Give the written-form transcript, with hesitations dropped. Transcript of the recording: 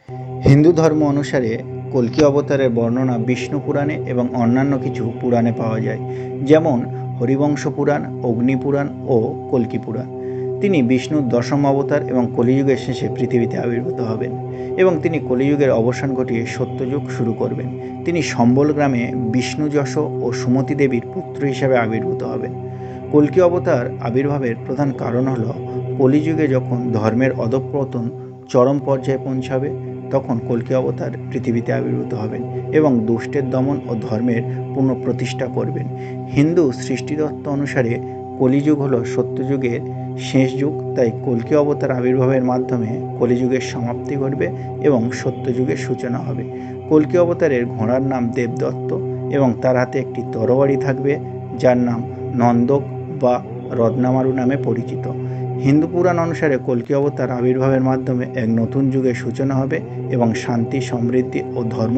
হিন্দু ধর্ম অনুসারে কল্কি অবতারের বর্ণনা বিষ্ণু পুরাণে এবং অন্যান্য কিছু পুরাণে পাওয়া যায়, যেমন হরিবংশ পুরাণ, অগ্নি পুরাণ ও কল্কি পুরাণ। তিনি বিষ্ণুর দশম অবতার এবং কলিযুগের শেষে পৃথিবীতে আবির্ভূত হবেন এবং তিনি কলিযুগের অবসান ঘটিয়ে সত্যযুগ শুরু করবেন। তিনি সম্বল গ্রামে বিষ্ণু যশ ও সুমতি দেবীর পুত্র হিসেবে আবির্ভূত হবেন। কল্কি অবতার আবির্ভাবের প্রধান কারণ হল কলিযুগে যখন ধর্মের অধঃপতন চরম পর্যায়ে পৌঁছাবে, তখন কল্কি অবতার পৃথিবীতে আবির্ভূত হবেন এবং দুষ্টের দমন ও ধর্মের পুনঃপ্রতিষ্ঠা করবেন। হিন্দু সৃষ্টিতত্ত্ব অনুসারে কলিযুগ হলো সত্যযুগের শেষ যুগ, তাই কল্কি অবতার আবির্ভাবের মাধ্যমে কলিযুগের সমাপ্তি ঘটবে এবং সত্যযুগের সূচনা হবে। কল্কি অবতারের ঘোড়ার নাম দেবদত্ত এবং তার হাতে একটি তরবারি থাকবে, যার নাম নন্দক বা রত্নামারু নামে পরিচিত। হিন্দু পুরাণ অনুসারে কল্কি অবতার আবির্ভাবের মাধ্যমে এক নতুন যুগের সূচনা হবে এবং শান্তি, সমৃদ্ধি ও ধর্ম